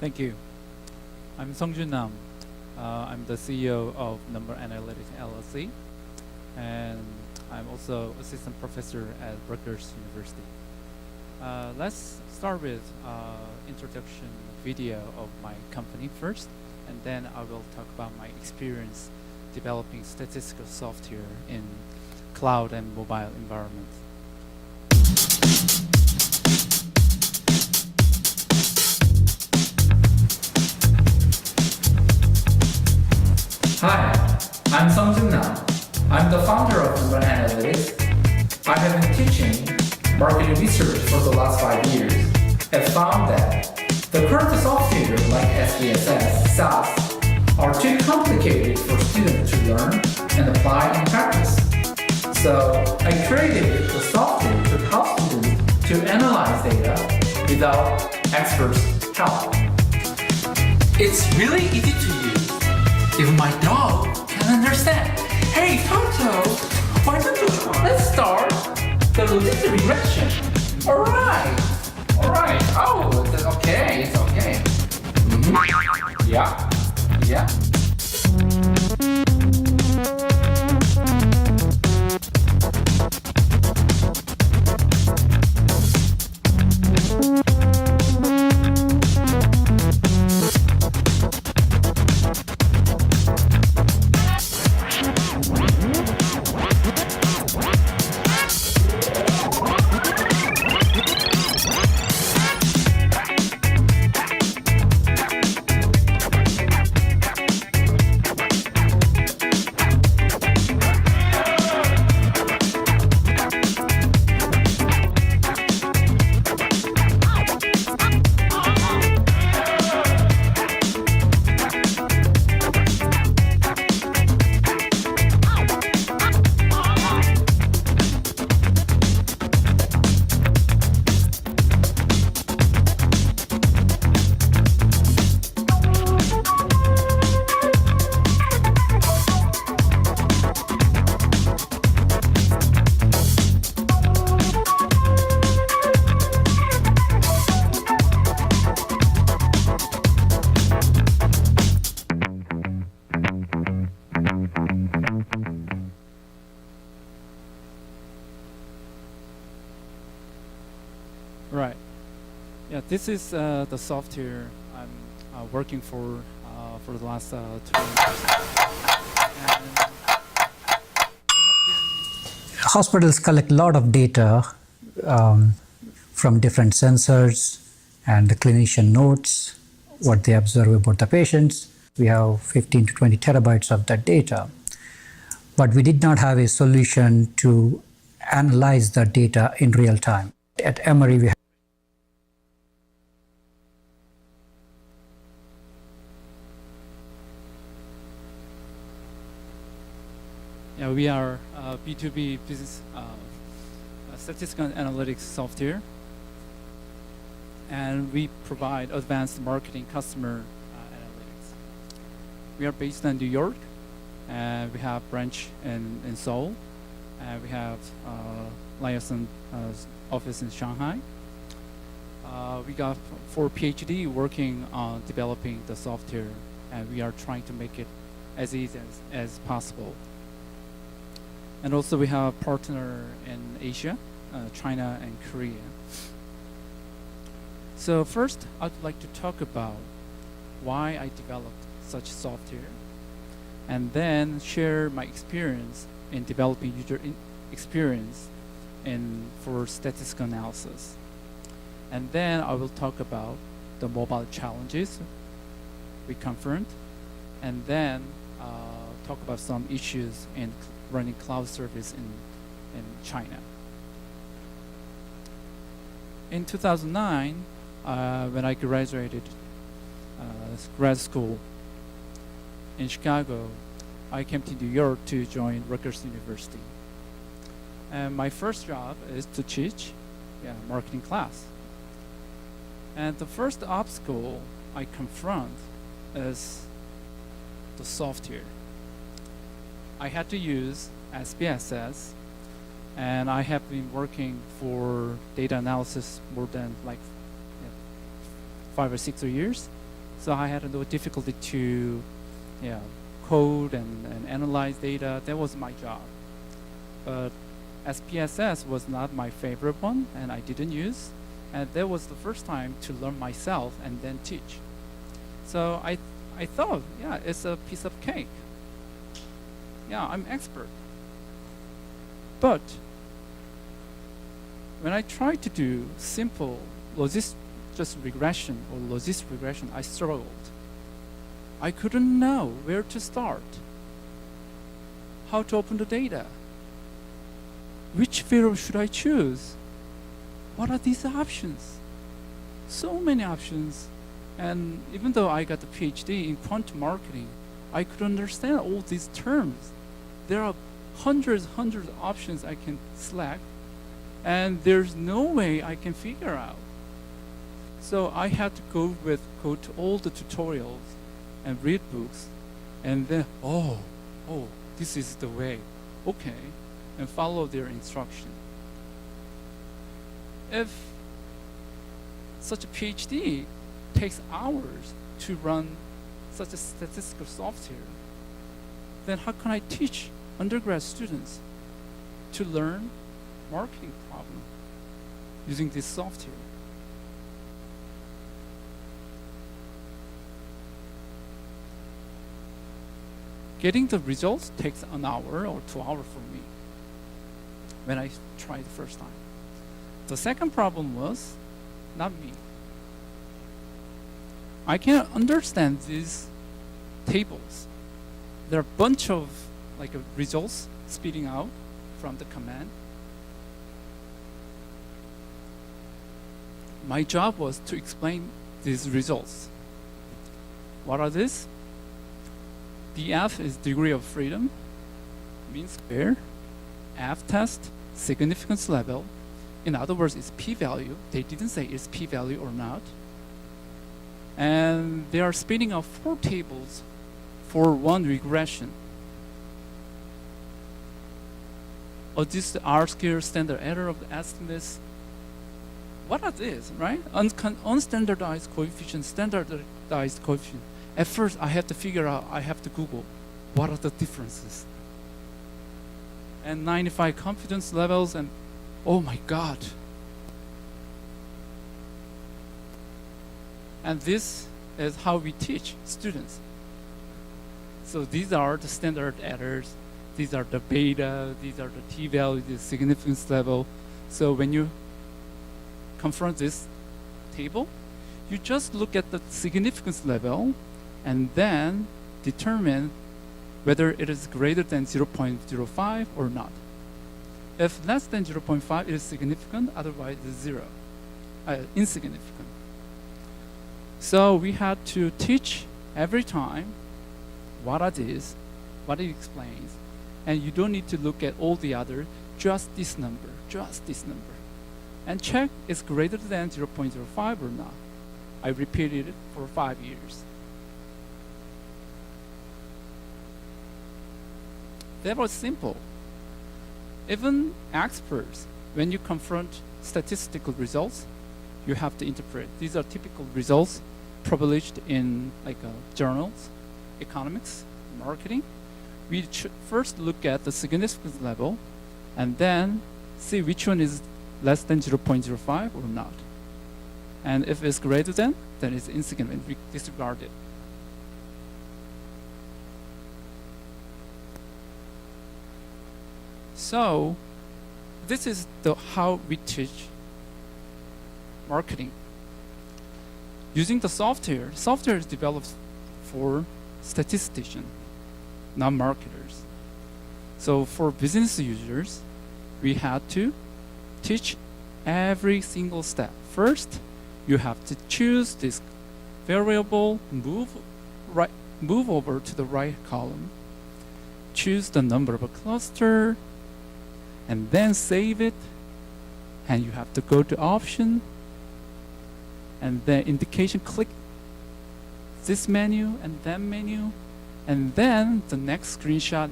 Thank you. I'm Sungjoon Nam. I'm the CEO of Number Analytics LLC, and I'm also assistant professor at Rutgers University. Let's start with introduction video of my company first, and then I will talk about my experience developing statistical software in cloud and mobile environments. Hi, I'm Sungjoon Nam. I'm the founder of Number Analytics. I have been teaching marketing research for the last 5 years and found that the current software like SPSS, SAS are too complicated for students to learn and apply in practice. So I created the software to help students to analyze data without experts' help. It's really easy to use. Even my dog can understand. Hey, Toto, why don't you let's start the linear regression. All right. Oh, it's okay. Mm-hmm. Yeah. Right. Yeah, this is the software I'm working for the last 2 years. Hospitals collect a lot of data from different sensors and the clinician notes, what they observe about the patients. We have 15 to 20 terabytes of that data. But we did not have a solution to analyze the data in real time. At Emory, we Yeah, we are B2B business statistical analytics software, and we provide advanced marketing customer analytics. We are based in New York, and we have branch in Seoul, and we have liaison office in Shanghai. We got 4 PhD working on developing the software, and we are trying to make it as easy as possible. And also we have a partner in Asia, China and Korea. So first, I'd like to talk about why I developed such software, and then share my experience in developing user experience for statistical analysis. And then I will talk about the mobile challenges we confront, and then talk about some issues in running cloud service in China. In 2009, when I graduated grad school in Chicago, I came to New York to join Rutgers University. And my first job is to teach marketing class. And the first obstacle I confront is the software. I had to use SPSS, and I have been working for data analysis more than 5 or 6 years. So I had no difficulty to code and analyze data. That was my job. But SPSS was not my favorite one, and I didn't use. And that was the first time to learn myself and then teach. So I thought, yeah, it's a piece of cake. Yeah, I'm expert. But when I tried to do simple just regression or logistic regression, I struggled. I couldn't know where to start, how to open the data, which field should I choose, what are these options? So many options. And even though I got a PhD in quant marketing, I could understand all these terms. There are hundreds of options I can select, and there's no way I can figure out. So I had to go to all the tutorials and read books, and then, oh, this is the way, okay, and follow their instruction. If such a PhD takes hours to run such a statistical software, then how can I teach undergrad students to learn marketing problem using this software? Getting the results takes an hour or 2 hours for me when I tried the first time. The second problem was not me. I can't understand these tables. There are a bunch of results spitting out from the command. My job was to explain these results. What are these? DF is degree of freedom, mean square, F-test, significance level. In other words, it's p-value. They didn't say it's p-value or not. And they are spinning out 4 tables for one regression. This the R-squared standard error of the estimates. What are these, right? Unstandardized coefficient, standardized coefficient. At first, I have to figure out, I have to Google, what are the differences? And 95 confidence levels, and oh my God. And this is how we teach students. So these are the standard errors. These are the beta. These are the t-value, the significance level. So when you confront this table, you just look at the significance level and then determine whether it is greater than 0.05 or not. If less than 0.5, it is significant, otherwise it's zero, insignificant. So we had to teach every time what are these, what it explains, and you don't need to look at all the other, just this number, and check it's greater than 0.05 or not. I repeated it for 5 years. That was simple. Even experts, when you confront statistical results, you have to interpret. These are typical results published in journals, economics, marketing. We first look at the significance level and then see which one is less than 0.05 or not. And if it's greater than, then it's insignificant. We disregard it. So this is how we teach marketing. Using the software is developed for statisticians, not marketers. So for business users, we had to teach every single step. First, you have to choose this variable, move over to the right column, choose the number of a cluster, and then save it. And you have to go to option, and then indication, click this menu and that menu, and then the next screenshot,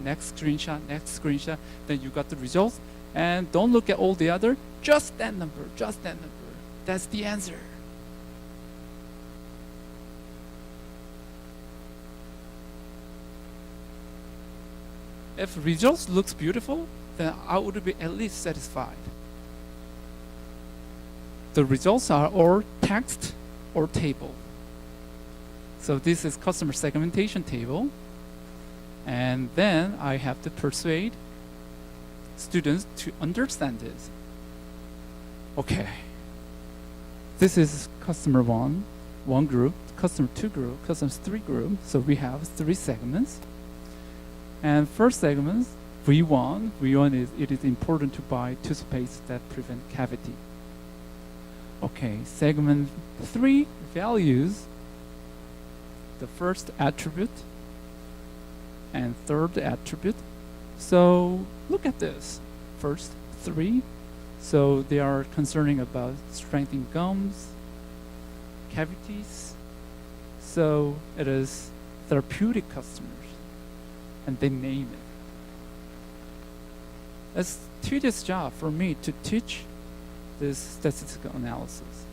then you got the results. And don't look at all the other, just that number. That's the answer. If results looks beautiful, then I would be at least satisfied. The results are all text or table. So this is customer segmentation table. And then I have to persuade students to understand this. Okay. This is customer one group, customer two group, customer three group. So we have 3 segments. And first segment, V1 is it is important to buy toothpaste that prevent cavity. Okay, segment 3 values the first attribute and third attribute. So look at this. First 3. So they are concerning about strengthening gums, cavities. So it is therapeutic customers. And they name it. It's tedious job for me to teach this statistical analysis.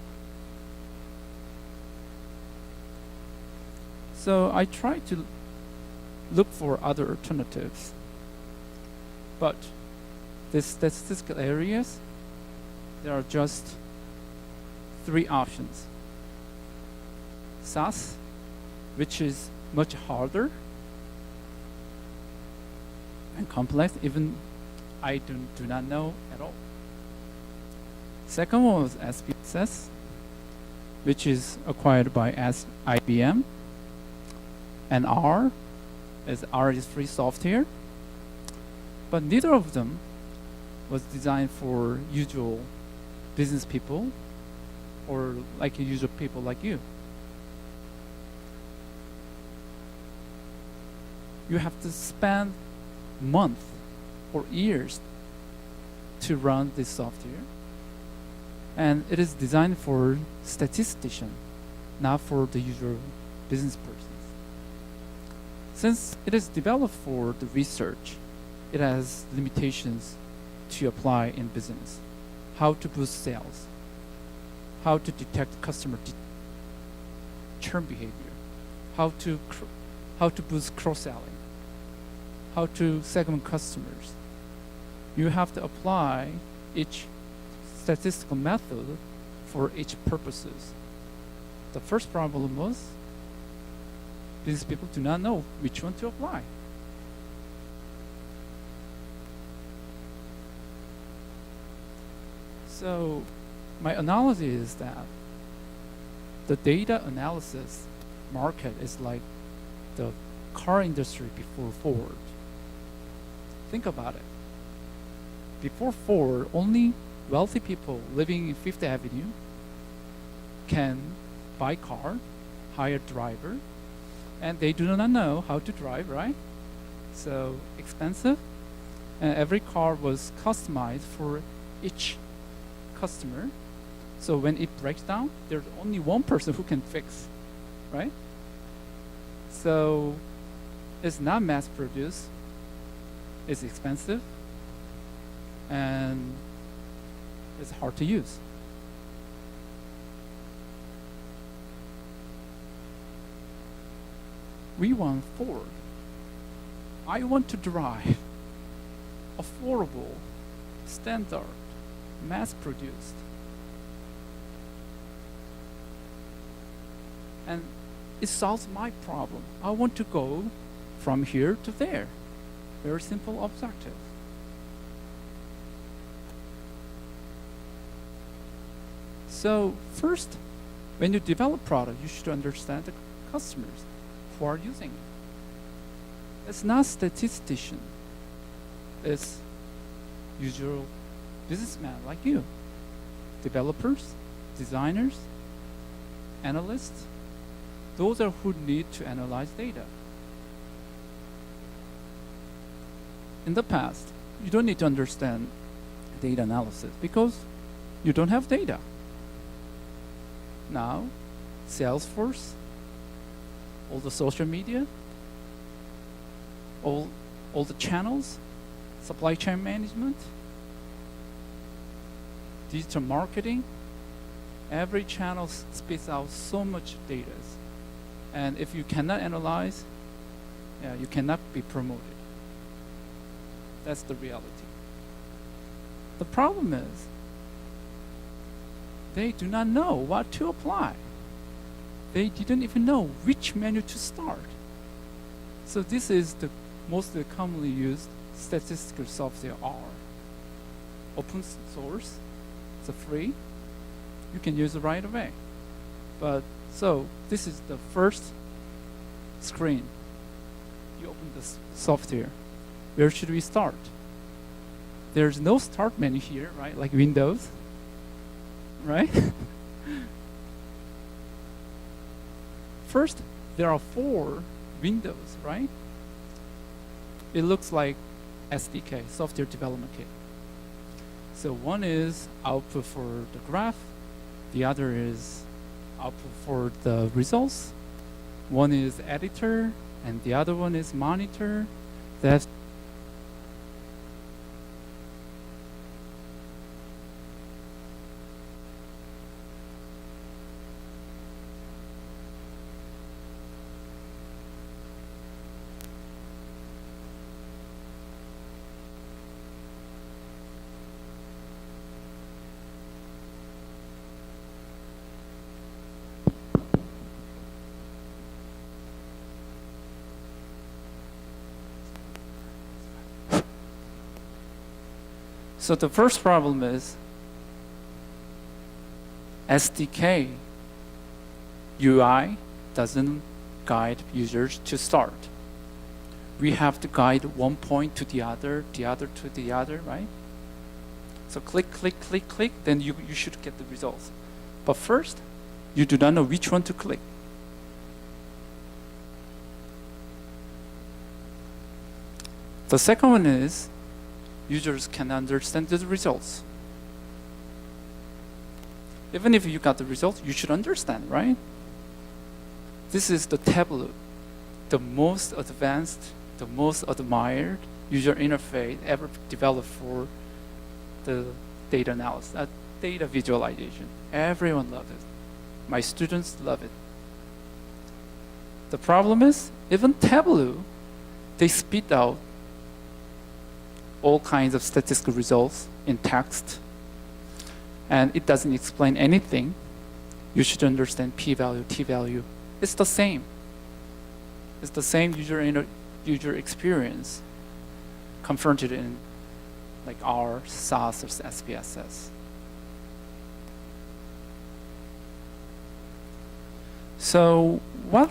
So I try to look for other alternatives. But these statistical areas, there are just 3 options. SAS, which is much harder and complex, even I do not know at all. Second one was SPSS, which is acquired by IBM. And R is free software. But neither of them was designed for usual business people or like usual people like you. You have to spend months or years to run this software. And it is designed for statistician, not for the usual business persons. Since it is developed for the research, it has limitations to apply in business. How to boost sales, how to detect customer churn behavior, how to boost cross-selling, how to segment customers. You have to apply each statistical method for each purposes. The first problem was business people do not know which one to apply. So my analogy is that the data analysis market is like the car industry before Ford. Think about it. Before Ford, only wealthy people living in Fifth Avenue can buy car, hire driver, and they do not know how to drive, right? So expensive, and every car was customized for each customer. So when it breaks down, there's only one person who can fix, right? So it's not mass produced, it's expensive, and it's hard to use. We want Ford. I want to drive affordable, standard, mass-produced. And it solves my problem. I want to go from here to there. Very simple objective. So first, when you develop product, you should understand the customers who are using it. It's not statistician. It's usual businessmen like you. Developers, designers, analysts. Those are who need to analyze data. In the past, you don't need to understand data analysis because you don't have data. Now, Salesforce, all the social media, all the channels, supply chain management, digital marketing, every channel spits out so much data. And if you cannot analyze, you cannot be promoted. That's the reality. The problem is they do not know what to apply. They didn't even know which menu to start. So this is the most commonly used statistical software R. Open source, it's free. You can use it right away. But so this is the first screen. You open the software. Where should we start? There's no start menu here, right? Like Windows, right? First, there are 4 windows, right? It looks like SDK, software development kit. So one is output for the graph, the other is output for the results. One is editor, and the other one is monitor. That's so the first problem is SDK UI doesn't guide users to start. We have to guide one point to the other to the other, right? So click, click, click, click, then you should get the results. But first, you do not know which one to click. The second one is users can understand the results. Even if you got the results, you should understand, right? This is the Tableau, the most advanced, the most admired user interface ever developed for the data analysis, data visualization. Everyone loves it. My students love it. The problem is, even Tableau, they spit out all kinds of statistical results in text, and it doesn't explain anything. You should understand p-value, t-value. It's the same. It's the same user experience confronted in like R, SAS, or SPSS. So what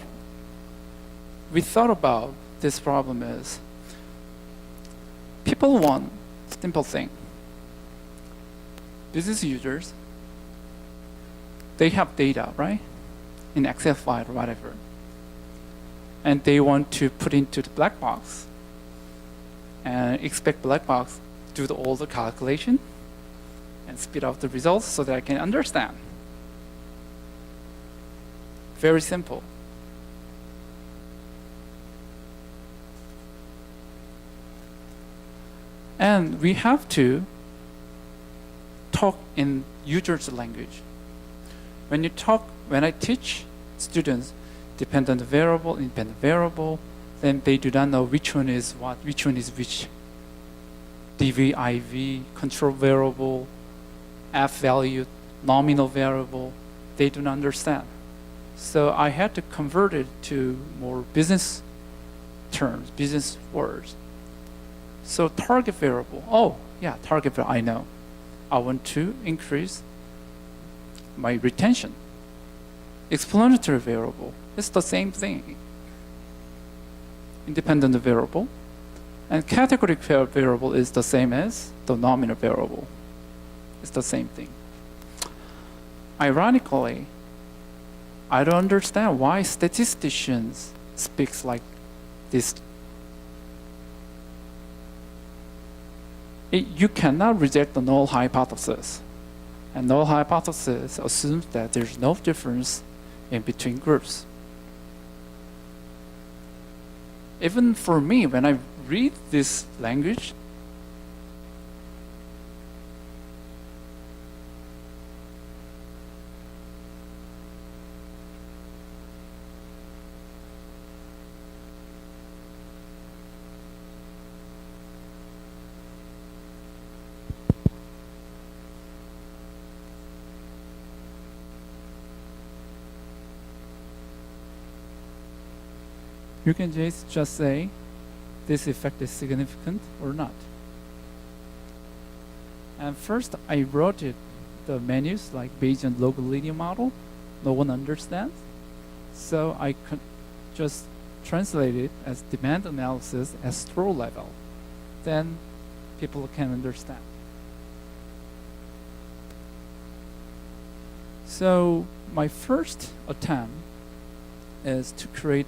we thought about this problem is people want simple thing. Business users, they have data, right? In Excel file or whatever. And they want to put into the black box and expect black box to do all the calculation and spit out the results so that I can understand. Very simple. And we have to talk in user's language. When I teach students dependent variable, independent variable, then they do not know which one is what, which one is which. DV, IV, control variable, F value, nominal variable, they do not understand. So I had to convert it to more business terms, business words. So target variable, oh yeah, target variable, I know. I want to increase my retention. Explanatory variable, it's the same thing. Independent variable. And category variable is the same as the nominal variable. It's the same thing. Ironically, I don't understand why statisticians speaks like this. You cannot reject the null hypothesis. And null hypothesis assumes that there's no difference in between groups. Even for me, when I read this language, You can just say this effect is significant or not. And first I wrote it, the menus like Bayesian local linear model. No one understands. So I could just translate it as demand analysis at store level. Then people can understand. So my first attempt is to create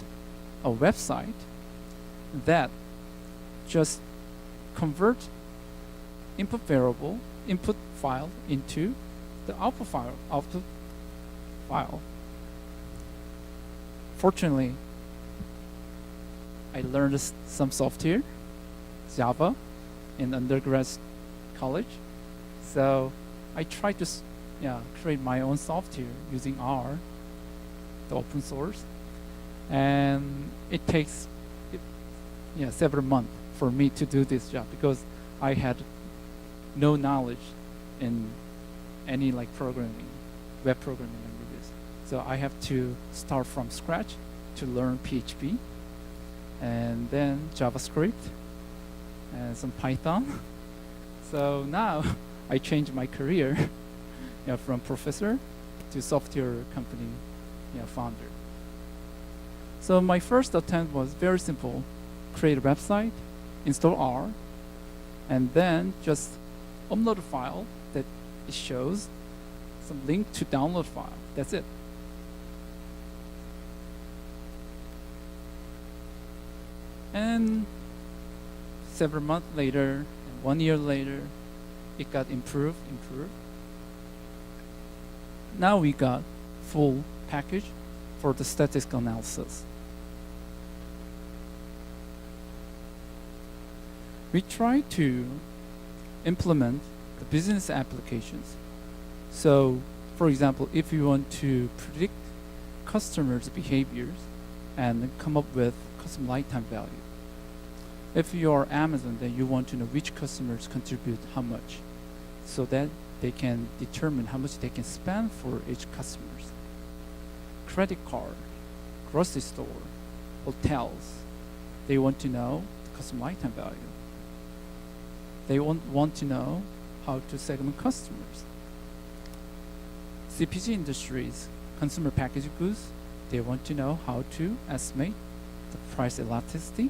a website that just convert input file into the output file. Fortunately, I learned some software, Java, in undergrad college. So I tried to create my own software using R, the open source. And it takes several months for me to do this job because I had no knowledge in any like programming, web programming languages. So I have to start from scratch to learn PHP and then JavaScript and some Python. So now I changed my career from professor to software company founder. So my first attempt was very simple. Create a website, install R, and then just upload a file that it shows some link to download file. That's it. And several months later, and 1 year later, it got improved. Now we got full package for the statistical analysis. We try to implement the business applications. So, for example, if you want to predict customers' behaviors and come up with customer lifetime value. If you are Amazon, then you want to know which customers contribute how much, so that they can determine how much they can spend for each customer. Credit card, grocery store, hotels, they want to know the customer lifetime value. They want to know how to segment customers. CPG industries, consumer packaged goods, they want to know how to estimate the price elasticity,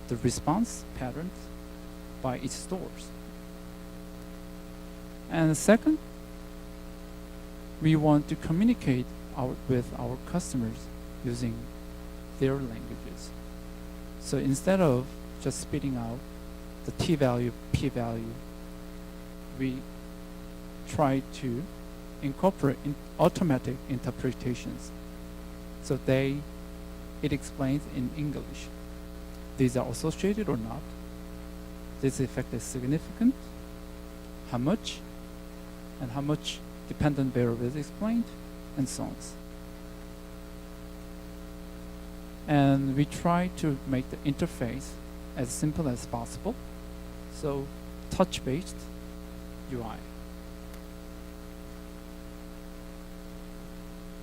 the response patterns by each stores. And second, we want to communicate with our customers using their languages. So instead of just spitting out the t-value, p-value, we try to incorporate automatic interpretations. So it explains in English. These are associated or not. This effect is significant. How much? And how much dependent variable is explained, and so on. And we try to make the interface as simple as possible. So touch-based UI.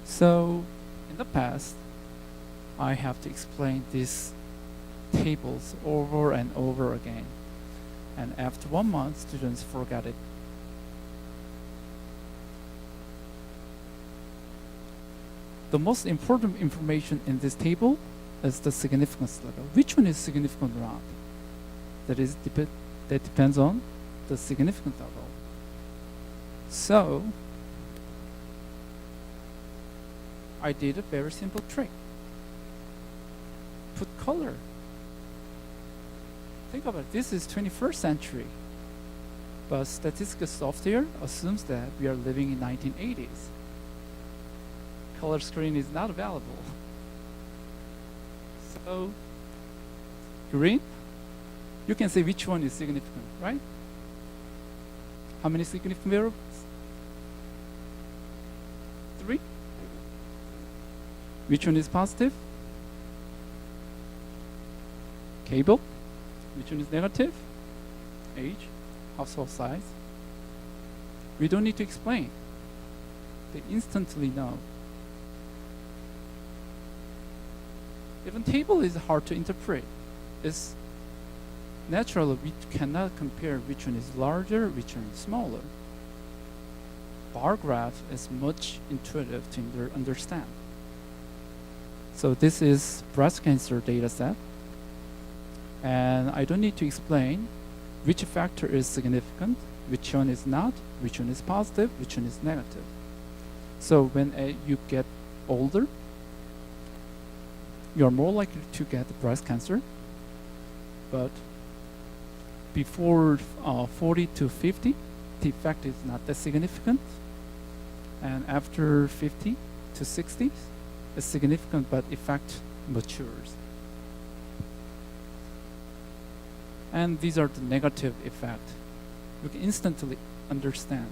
So in the past, I have to explain these tables over and over again. And after 1 month, students forgot it. The most important information in this table is the significance level. Which one is significant or not? That depends on the significance level. So I did a very simple trick. Put color. Think about it. This is 21st century. But statistical software assumes that we are living in 1980s. Color screen is not available. So green, you can say which one is significant, right? How many significant variables? 3. Which one is positive? Cable. Which one is negative? Age, household size. We don't need to explain. They instantly know. Even table is hard to interpret. It's natural, we cannot compare which one is larger, which one is smaller. Bar graph is much intuitive to understand. So this is breast cancer data set. And I don't need to explain which factor is significant, which one is not, which one is positive, which one is negative. So when you get older, you're more likely to get breast cancer. But before 40 to 50, the effect is not that significant. And after 50 to 60, it's significant, but effect matures. And these are the negative effect. You can instantly understand.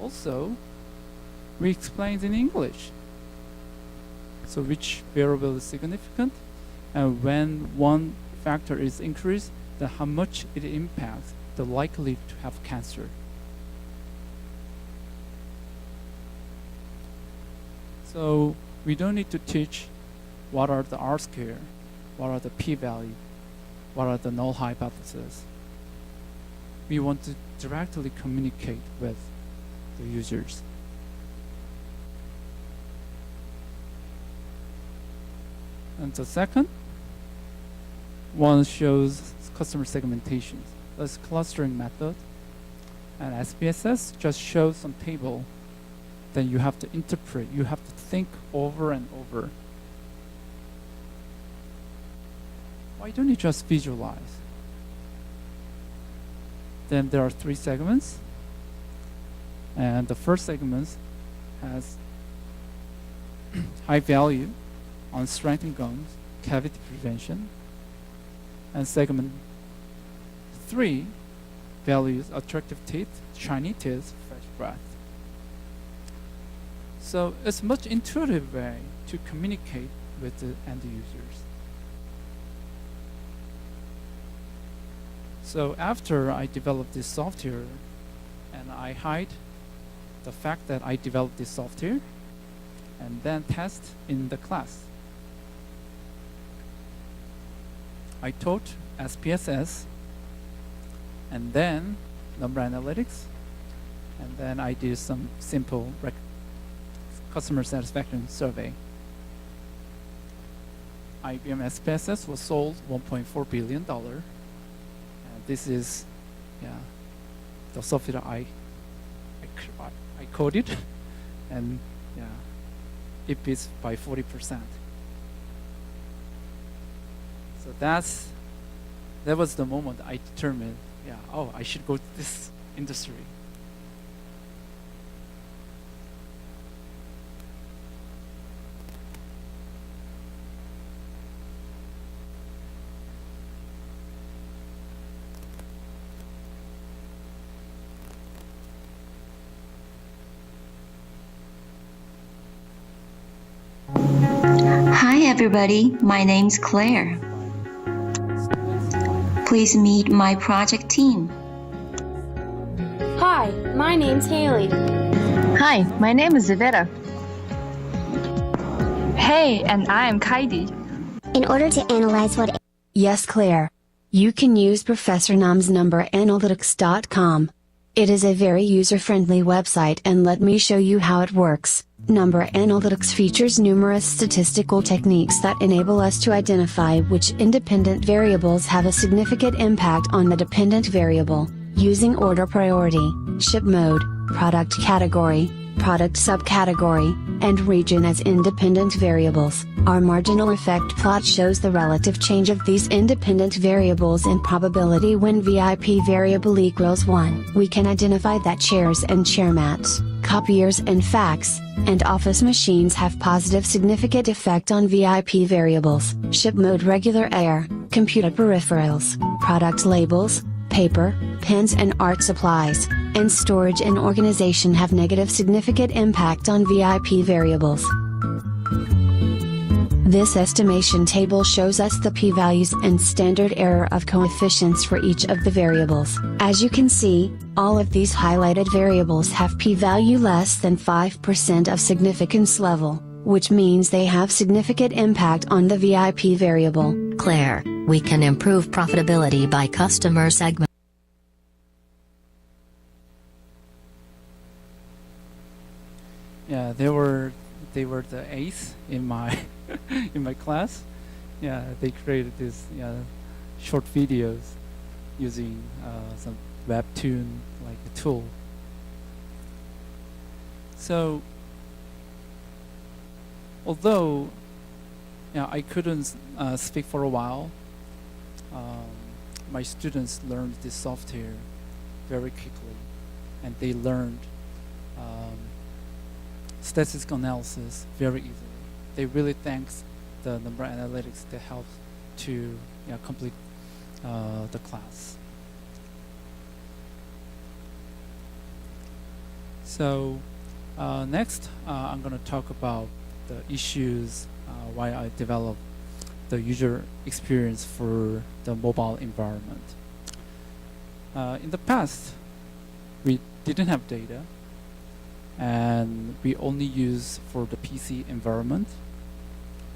Also, we explained in English. So which variable is significant, and when one factor is increased, then how much it impacts the likelihood to have cancer. So we don't need to teach what are the R-square, what are the p-value, what are the null hypotheses. We want to directly communicate with the users. And the second one shows customer segmentation. That's clustering method. And SPSS just shows some table. Then you have to interpret, you have to think over and over. Why don't you just visualize? Then there are 3 segments. And the first segment has high value on strengthened gums, cavity prevention. And segment 3 values attractive teeth, shiny teeth, fresh breath. So it's a much intuitive way to communicate with the end users. So after I developed this software, and I hide the fact that I developed this software, and then test in the class. I taught SPSS, and then number analytics, and then I did some simple customer satisfaction survey. IBM SPSS was sold $1.4 billion. And this is the software I coded, and it beats by 40%. So that was the moment I determined, I should go to this industry. Hi everybody, my name's Claire. Please meet my project team. Hi, my name's Haley. Hi, my name is Iveta. Hey, and I am Kaidi. In order to analyze what... Yes, Claire. You can use Professor Nam's numberanalytics.com. It is a very user-friendly website, and let me show you how it works. Number analytics features numerous statistical techniques that enable us to identify which independent variables have a significant impact on the dependent variable, using order priority, ship mode, product category, product subcategory, and region as independent variables. Our marginal effect plot shows the relative change of these independent variables in probability when VIP variable equals 1. We can identify that chairs and chair mats, copiers and fax, and office machines have positive significant effect on VIP variables. Ship mode, regular air, computer peripherals, product labels, paper, pens and art supplies, and storage and organization have negative significant impact on VIP variables. This estimation table shows us the p-values and standard error of coefficients for each of the variables. As you can see, all of these highlighted variables have p-value less than 5% of significance level. which means they have significant impact on the VIP variable. Claire, we can improve profitability by customer segment. Yeah, they were the eighth in my in my class. Yeah, they created this short videos using some webtoon like a tool. So although I couldn't speak for a while, my students learned this software very quickly, and they learned statistical analysis very easily. They really thanks the number analytics that helped to complete the class. So next, I'm going to talk about the issues why I developed the user experience for the mobile environment. In the past, we didn't have data, and we only use for the PC environment,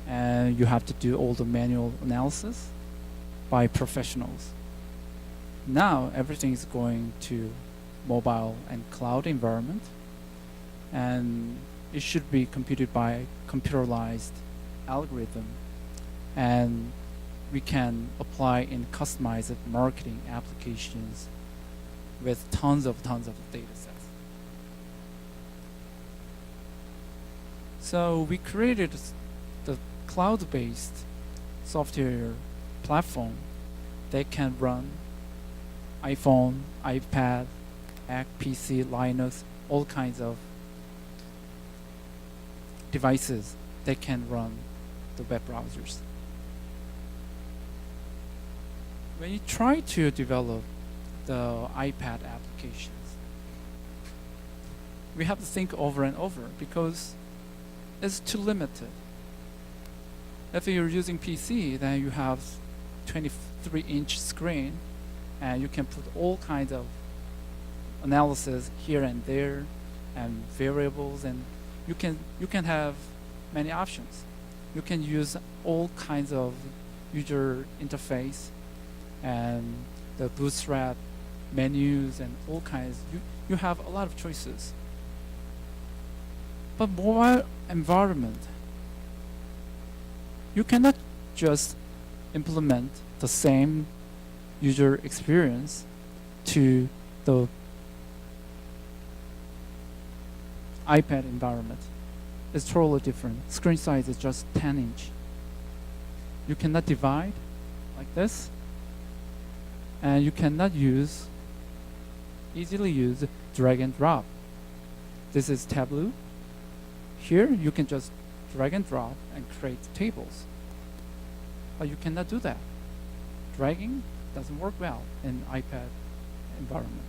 and you have to do all the manual analysis by professionals. Now everything is going to mobile and cloud environment, and it should be computed by computerized algorithm, and we can apply and customize marketing applications with tons of data sets. So we created the cloud-based software platform that can run iPhone, iPad, Mac, PC, Linux, all kinds of devices that can run the web browsers. When you try to develop the iPad applications, we have to think over and over because it's too limited. If you're using PC, then you have 23-inch screen, and you can put all kinds of analysis here and there, and variables, and you can have many options. You can use all kinds of user interface and the Bootstrap menus and all kinds. You have a lot of choices. But mobile environment, you cannot just implement the same user experience to the iPad environment. It's totally different. Screen size is just 10-inch. You cannot divide like this, and you cannot easily use drag and drop. This is Tableau. Here you can just drag and drop and create tables. But you cannot do that. Dragging doesn't work well in iPad environment.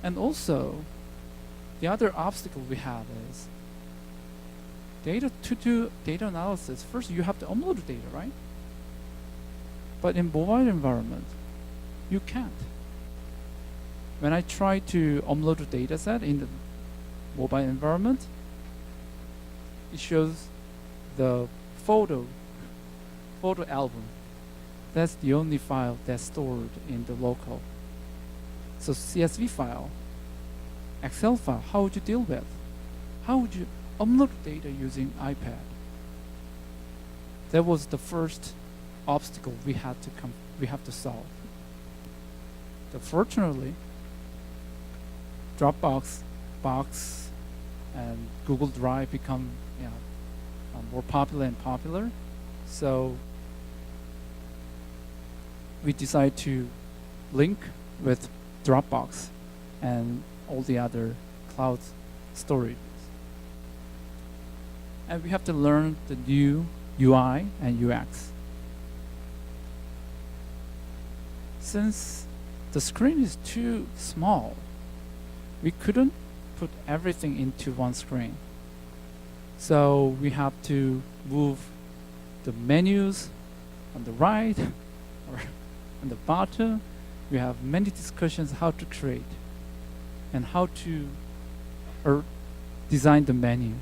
And also, the other obstacle we have is to do data analysis. First, you have to upload the data, right? But in mobile environment, you can't. When I try to upload the data set in the mobile environment, it shows the photo album. That's the only file that's stored in the local. So CSV file, Excel file, how would you deal with? How would you upload data using iPad? That was the first obstacle we have to solve. So fortunately, Dropbox, Box, and Google Drive become more popular and popular. So we decided to link with Dropbox and all the other cloud storage. And we have to learn the new UI and UX. Since the screen is too small, we couldn't put everything into one screen. So we have to move the menus on the right or on the bottom. We have many discussions how to create and how to design the menu,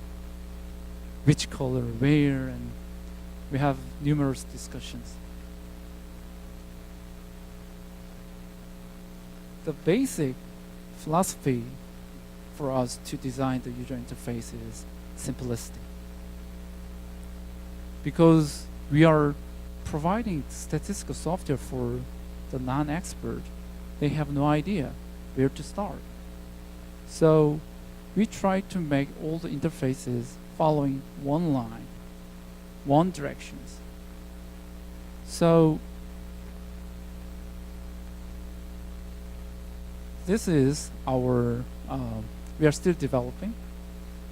which color, where, and we have numerous discussions. The basic philosophy for us to design the user interface is simplicity. Because we are providing statistical software for the non-expert, they have no idea where to start. So we try to make all the interfaces following one line, one directions. So this is our, we are still developing,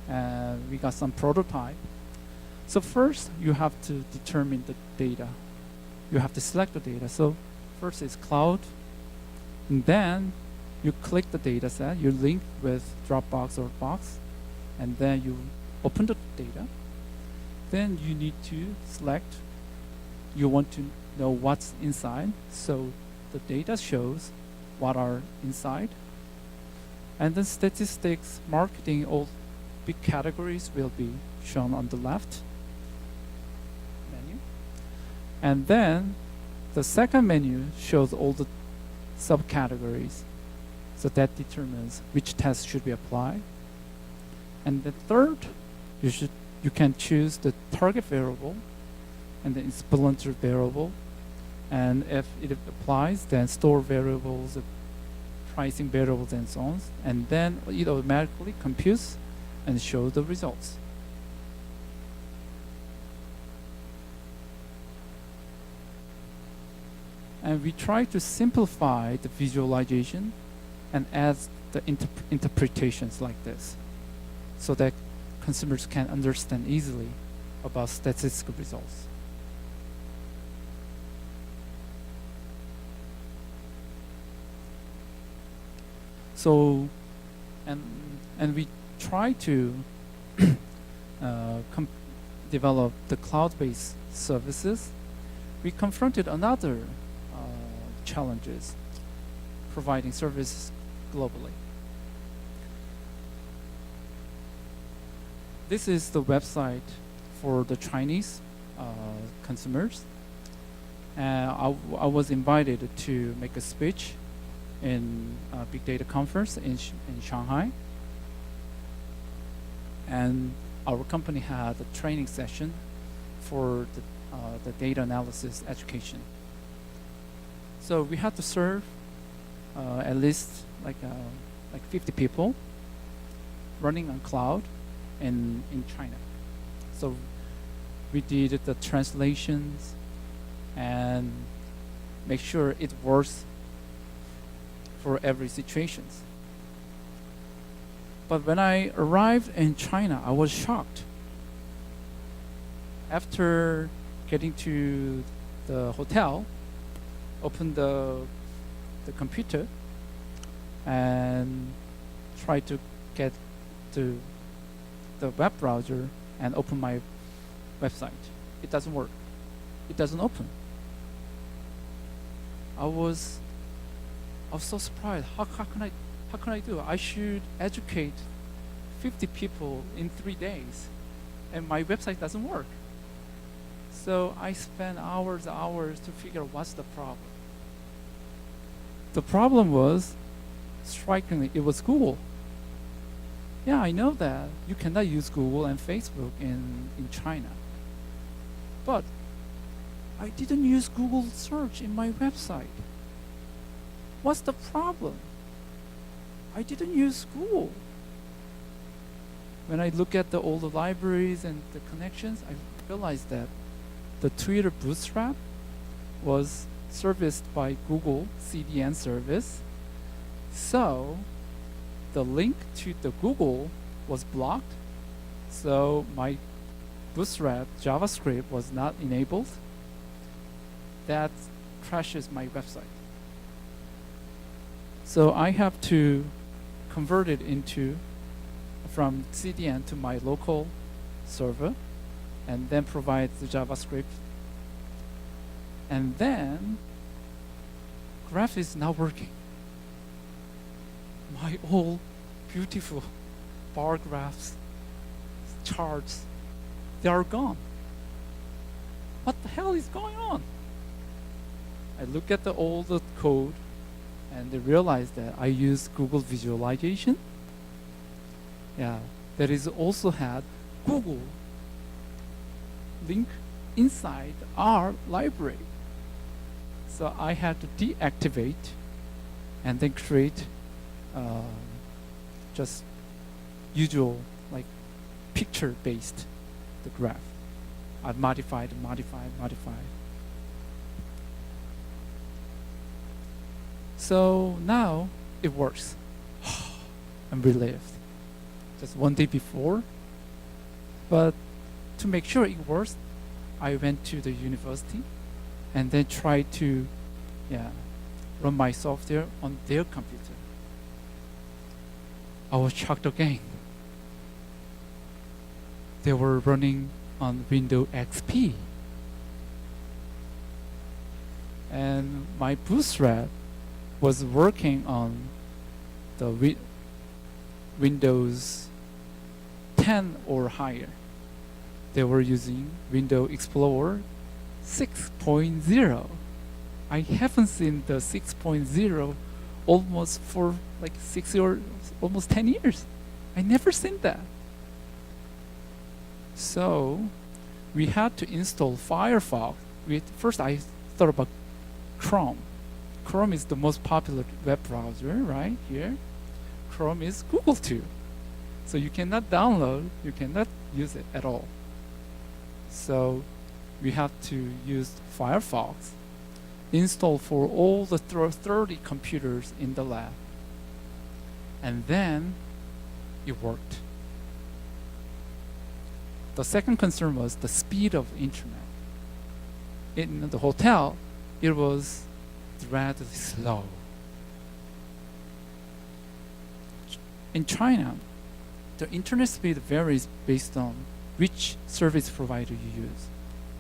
and we got some prototype. So first you have to determine the data. You have to select the data. So first is cloud, and then you click the data set, you link with Dropbox or Box, and then you open the data. Then you need to select, you want to know what's inside, so the data shows what are inside. And then statistics, marketing, all big categories will be shown on the left menu. And then the second menu shows all the subcategories. So that determines which test should be applied. And the third, you can choose the target variable and the explanatory variable. And if it applies, then store variables, pricing variables, and so on. And then it automatically computes and shows the results. And we try to simplify the visualization and add the interpretations like this, so that consumers can understand easily about statistical results. So, and we try to develop the cloud-based services. We confronted another challenges, providing services globally. This is the website for the Chinese consumers. I was invited to make a speech in a big data conference in Shanghai. And our company had a training session for the data analysis education. So we had to serve at least like 50 people running on cloud in China. So we did the translations and make sure it works for every situation. But when I arrived in China, I was shocked. After getting to the hotel, opened the computer and try to get to the web browser and open my website. It doesn't work. It doesn't open. I was so surprised. How can I do? I should educate 50 people in 3 days, and my website doesn't work. So I spent hours to figure out what's the problem. The problem was, strikingly, it was Google. Yeah, I know that you cannot use Google and Facebook in China. But I didn't use Google search in my website. What's the problem? I didn't use Google. When I look at all the libraries and the connections, I realized that the Twitter Bootstrap was serviced by Google CDN service. So the link to the Google was blocked. So my Bootstrap JavaScript was not enabled. That crashes my website. So I have to convert it from CDN to my local server, and then provide the JavaScript. And then graph is not working. My old beautiful bar graphs charts, they are gone. What the hell is going on? I look at all the code and I realize that I use Google visualization. Yeah, that is also had Google link inside our library. So I had to deactivate and then create just usual like picture based the graph. I modified. So now it works. I'm relieved. Just one day before. But to make sure it works, I went to the university and then tried to run my software on their computer. I was shocked again. They were running on Windows XP. And my bootstrap was working on the Windows 10 or higher. They were using Windows Explorer 6.0. I haven't seen the 6.0 almost for like 6 or almost 10 years. I never seen that. So we had to install Firefox. First I thought about Chrome. Chrome is the most popular web browser, right here. Chrome is Google too. So you cannot download, you cannot use it at all. So we have to use Firefox, install for all the 30 computers in the lab. And then it worked. The second concern was the speed of internet. In the hotel, it was rather slow. In China, the internet speed varies based on which service provider you use.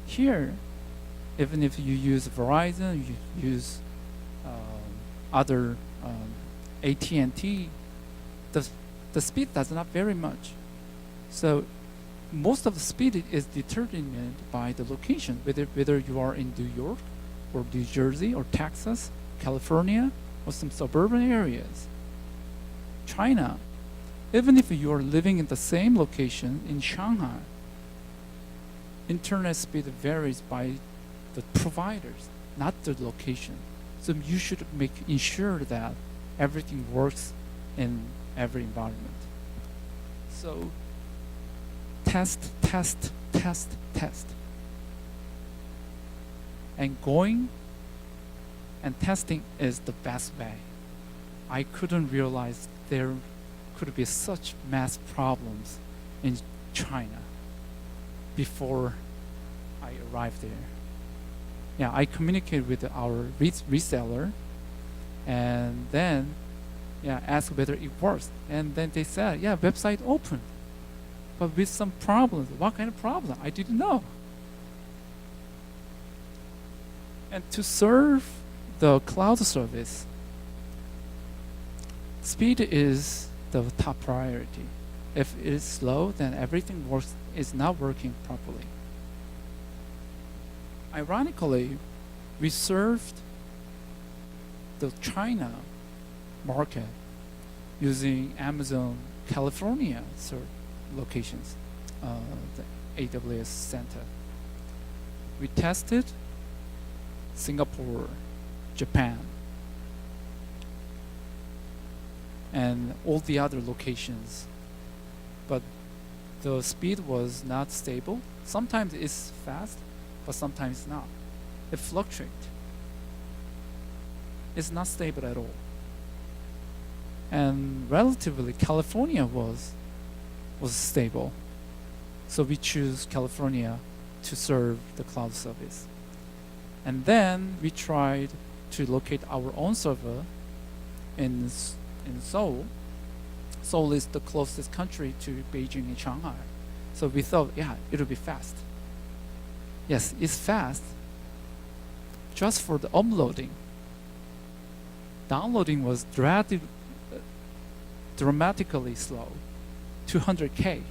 Here, even if you use Verizon, you use other AT&T, the speed does not vary much. So most of the speed is determined by the location, whether you are in New York or New Jersey or Texas, California, or some suburban areas. China, even if you are living in the same location in Shanghai, internet speed varies by the providers, not the location. So you should ensure that everything works in every environment. So test. And going and testing is the best way. I couldn't realize there could be such mass problems in China before I arrived there. Yeah, I communicated with our reseller and then asked whether it works. And then they said, website open, but with some problems. What kind of problem? I didn't know. And to serve the cloud service, speed is the top priority. If it is slow, then everything is not working properly. Ironically, we served the China market using Amazon California locations, the AWS center. We tested Singapore, Japan, and all the other locations, but the speed was not stable. Sometimes it's fast, but sometimes not. It fluctuates. It's not stable at all. And relatively, California was stable. So we choose California to serve the cloud service. And then we tried to locate our own server in Seoul. Seoul is the closest country to Beijing and Shanghai. So we thought, it'll be fast. Yes, it's fast just for the uploading. Downloading was dramatically slow, 200K.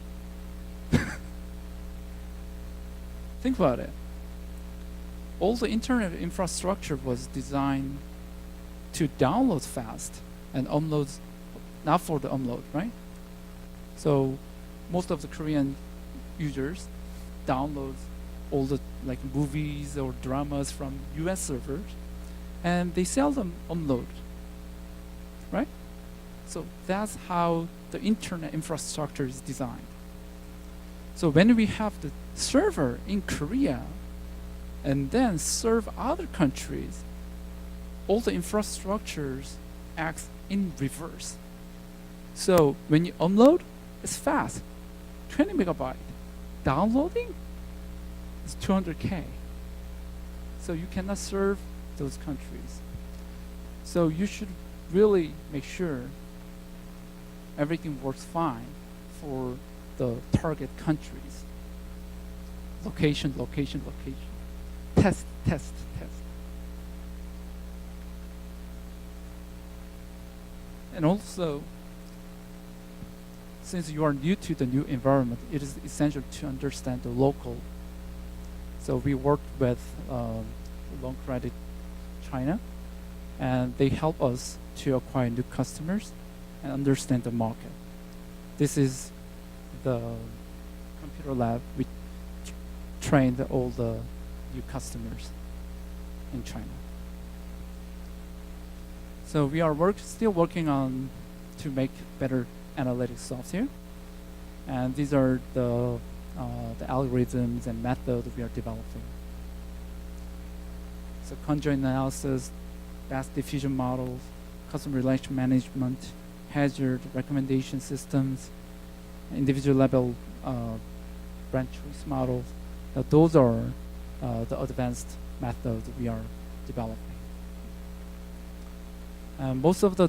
Think about it. All the internet infrastructure was designed to download fast and upload, not for the upload, right? So most of the Korean users download all the like movies or dramas from US servers, and they seldom upload, right? So that's how the internet infrastructure is designed. So when we have the server in Korea and then serve other countries, all the infrastructures acts in reverse. So when you upload, it's fast, 20 megabyte. Downloading is 200K. So you cannot serve those countries. So you should really make sure everything works fine for the target countries. Location, location, location. Test, test, test. And also, since you are new to the new environment, it is essential to understand the local. So we worked with Long Credit China, and they help us to acquire new customers and understand the market. This is the computer lab. We trained all the new customers in China. So we are still working on to make better analytics software, and these are the algorithms and methods we are developing. So conjoint analysis, fast diffusion models, customer relation management, hazard recommendation systems, individual level branch choice models. Those are the advanced methods we are developing. Most of the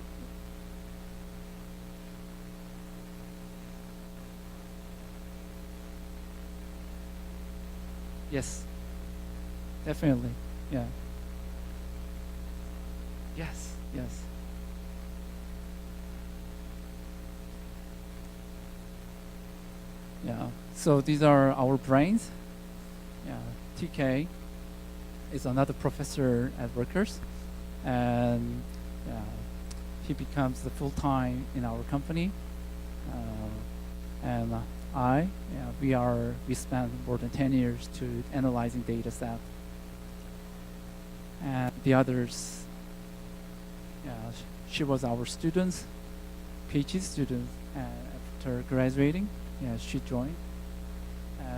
yes, definitely, yeah. Yes, yes. Yeah. So these are our brains. Yeah. TK is another professor at Rutgers, and yeah, he becomes the full-time in our company, and we spent more than 10 years to analyzing data set, and the others, yeah, she was our students, PhD student, after graduating, yeah, she joined.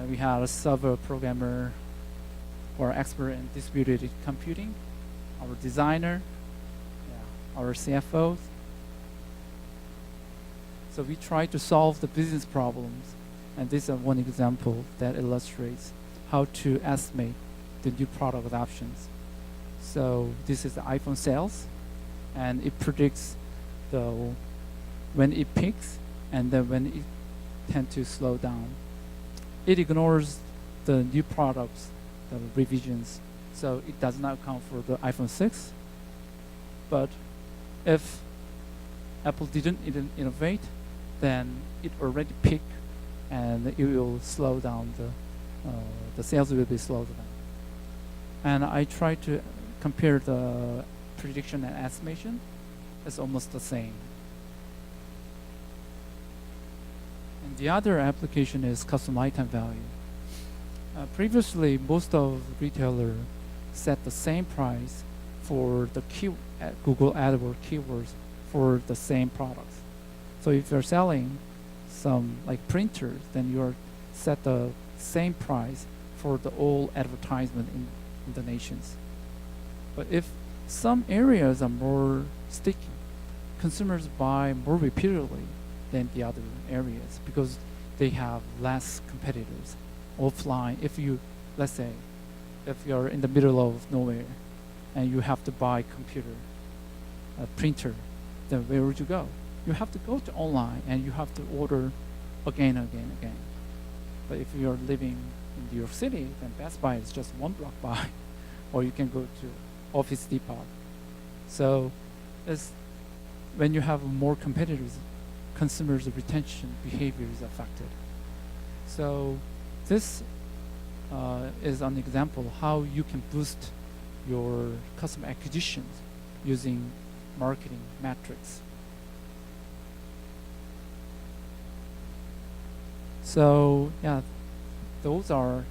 We had a server programmer or expert in distributed computing, our designer, yeah, our CFOs. So we try to solve the business problems, and this is one example that illustrates how to estimate the new product adoptions. So this is the iPhone sales, and it predicts when it peaks and then when it tends to slow down. It ignores the new products, the revisions, so it does not account for the iPhone 6. But if Apple didn't innovate, then it already peaked, and it will slow down. The sales will be slowed down. And I try to compare the prediction and estimation. It's almost the same. And the other application is custom lifetime value. Previously, most of retailers set the same price for the Google AdWords keywords for the same products. So if you're selling some like printers, then you're set the same price for the all advertisement in the nations. But if some areas are more sticky, consumers buy more repeatedly than the other areas because they have less competitors. Offline, let's say, if you're in the middle of nowhere and you have to buy a printer, then where would you go? You have to go to online and you have to order again. But if you're living in New York City, then Best Buy is just one block by, or you can go to Office Depot. So when you have more competitors, consumers' retention behavior is affected. So this is an example how you can boost your customer acquisitions using marketing metrics. So yeah, those are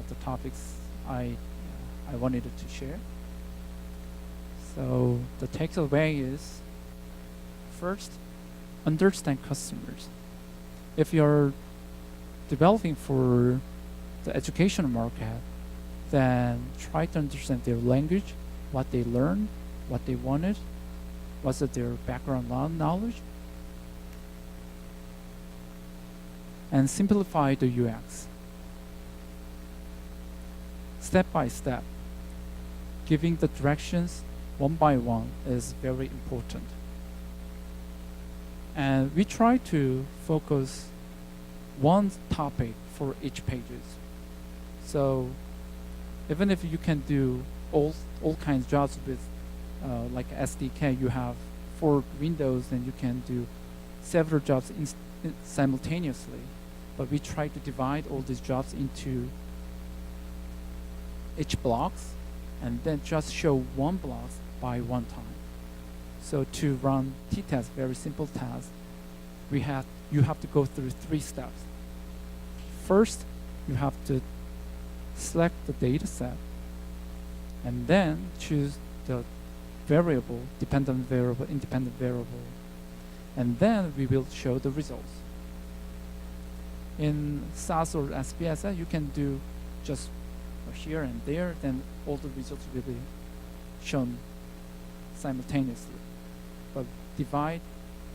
the topics I wanted to share. So the takeaway is, first, understand customers. If you're developing for the educational market, then try to understand their language, what they learned, what they wanted, what's their background knowledge, and simplify the UX. Step by step, giving the directions one by one is very important. And we try to focus one topic for each pages. So even if you can do all kinds of jobs with like SDK, you have 4 windows and you can do several jobs simultaneously. But we try to divide all these jobs into each blocks and then just show one block by one time. So to run t-test, very simple task, you have to go through 3 steps. First, you have to select the data set and then choose the variable, dependent variable, independent variable, and then we will show the results. In SAS or SPSS, you can do just here and there, then all the results will be shown simultaneously. But divide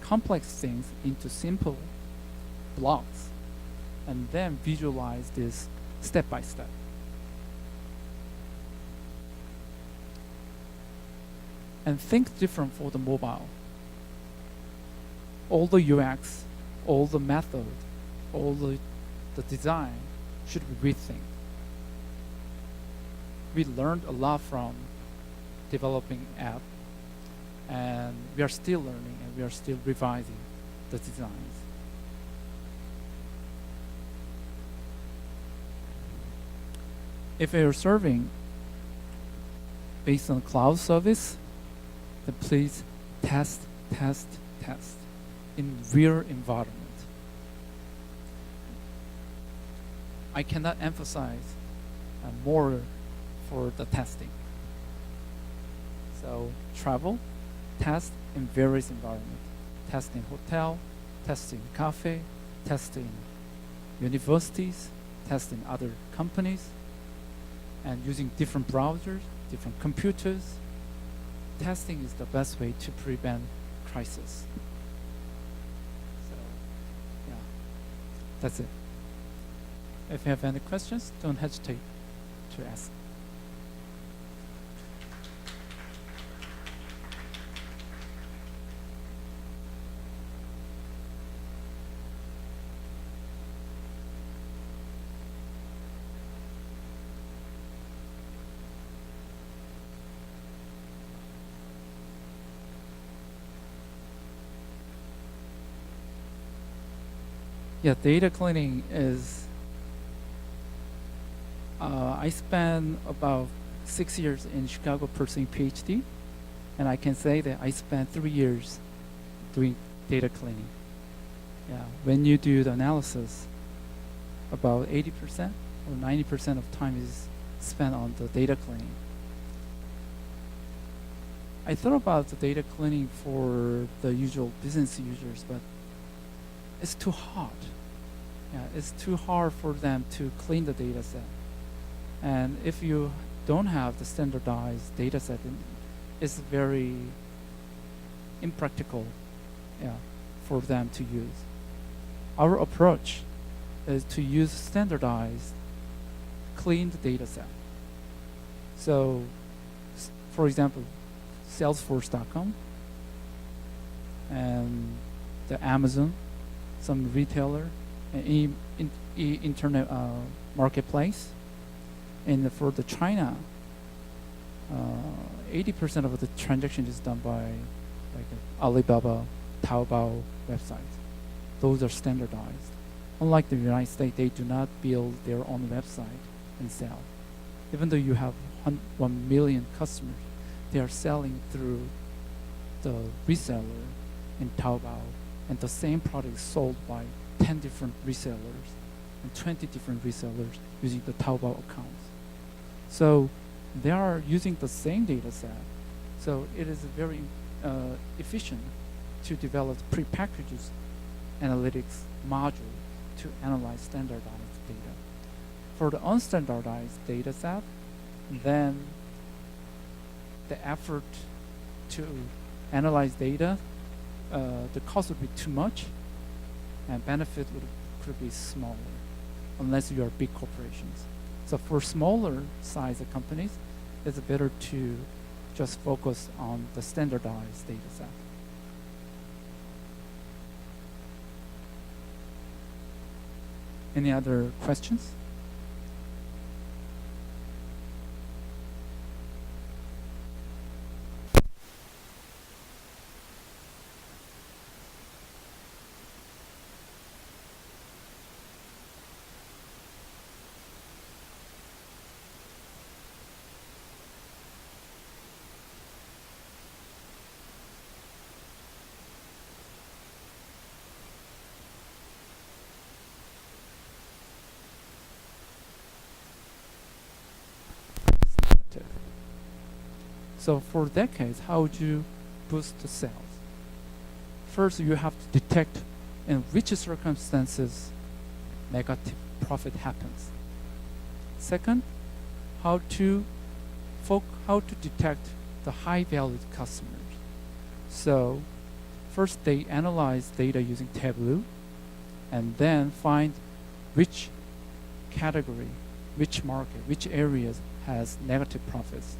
complex things into simple blocks and then visualize this step by step. And think different for the mobile. All the UX, all the method, all the design should be rethink. We learned a lot from developing app, and we are still learning and we are still revising the designs. If you're serving based on cloud service, then please test in real environment. I cannot emphasize more for the testing. So travel, test in various environments. Test in hotel, test in cafe, test in universities, test in other companies, and using different browsers, different computers. Testing is the best way to prevent crisis. So, yeah, that's it. If you have any questions, don't hesitate to ask. Yeah, data cleaning is, I spent about 6 years in Chicago pursuing PhD, and I can say that I spent 3 years doing data cleaning. Yeah, when you do the analysis, about 80% or 90% of time is spent on the data cleaning. I thought about the data cleaning for the usual business users, but it's too hard. Yeah, it's too hard for them to clean the data set. And if you don't have the standardized data set, it's very impractical, yeah, for them to use. Our approach is to use standardized, cleaned data set. So, for example, Salesforce.com and the Amazon, some retailer, and internet marketplace. And for the China, 80% of the transaction is done by like Alibaba, Taobao websites. Those are standardized. Unlike the United States, they do not build their own website, in sales. Even though you have 1 million customers, they are selling through the reseller in Taobao, and the same product is sold by 10 different resellers and 20 different resellers using the Taobao accounts. So they are using the same data set. So it is very efficient to develop prepackaged analytics module to analyze standardized data. For the unstandardized data set, then the effort to analyze data, the cost would be too much, and benefit could be smaller, unless you are big corporations. So for smaller size of companies, it's better to just focus on the standardized data set. Any other questions? So for that case, how would you boost the sales? First, you have to detect in which circumstances negative profit happens. Second, how to detect the high-valued customers. So first, they analyze data using Tableau, and then find which category, which market, which areas has negative profits.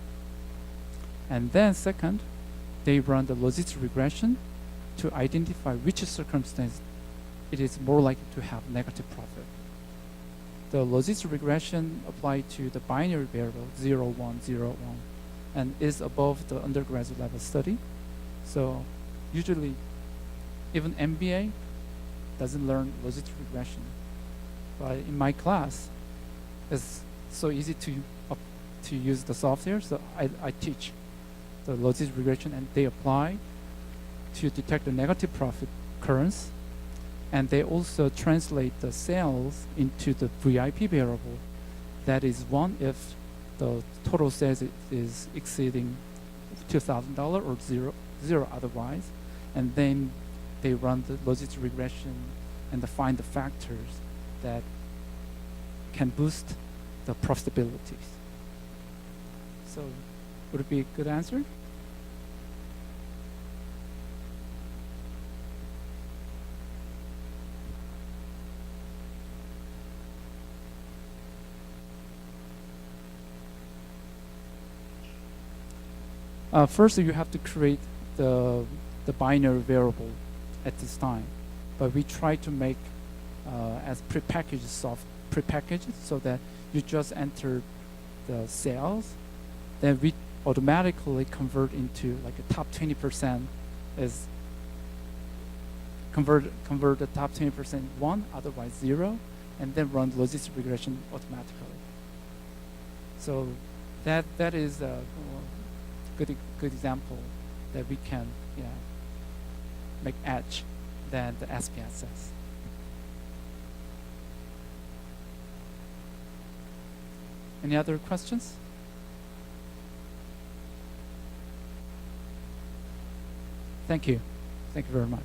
And then second, they run the logistic regression to identify which circumstance it is more likely to have negative profit. The logistic regression applied to the binary variable 0, 1, 0, 1, and is above the undergraduate level study. So usually, even MBA doesn't learn logistic regression. But in my class, it's so easy to use the software, so I teach the logistic regression, and they apply to detect the negative profit occurrence, and they also translate the sales into the VIP variable. That is one if the total sales is exceeding $2,000 or zero otherwise, and then they run the logistic regression and find the factors that can boost the profitability. So would it be a good answer? First, you have to create the binary variable at this time, but we try to make as prepackaged so that you just enter the sales, then we automatically convert into like a top 20% is convert the top 20% 1, otherwise 0, and then run the logistic regression automatically. So that is a good example that we can make edge than the SPSS. Any other questions? Thank you. Thank you very much.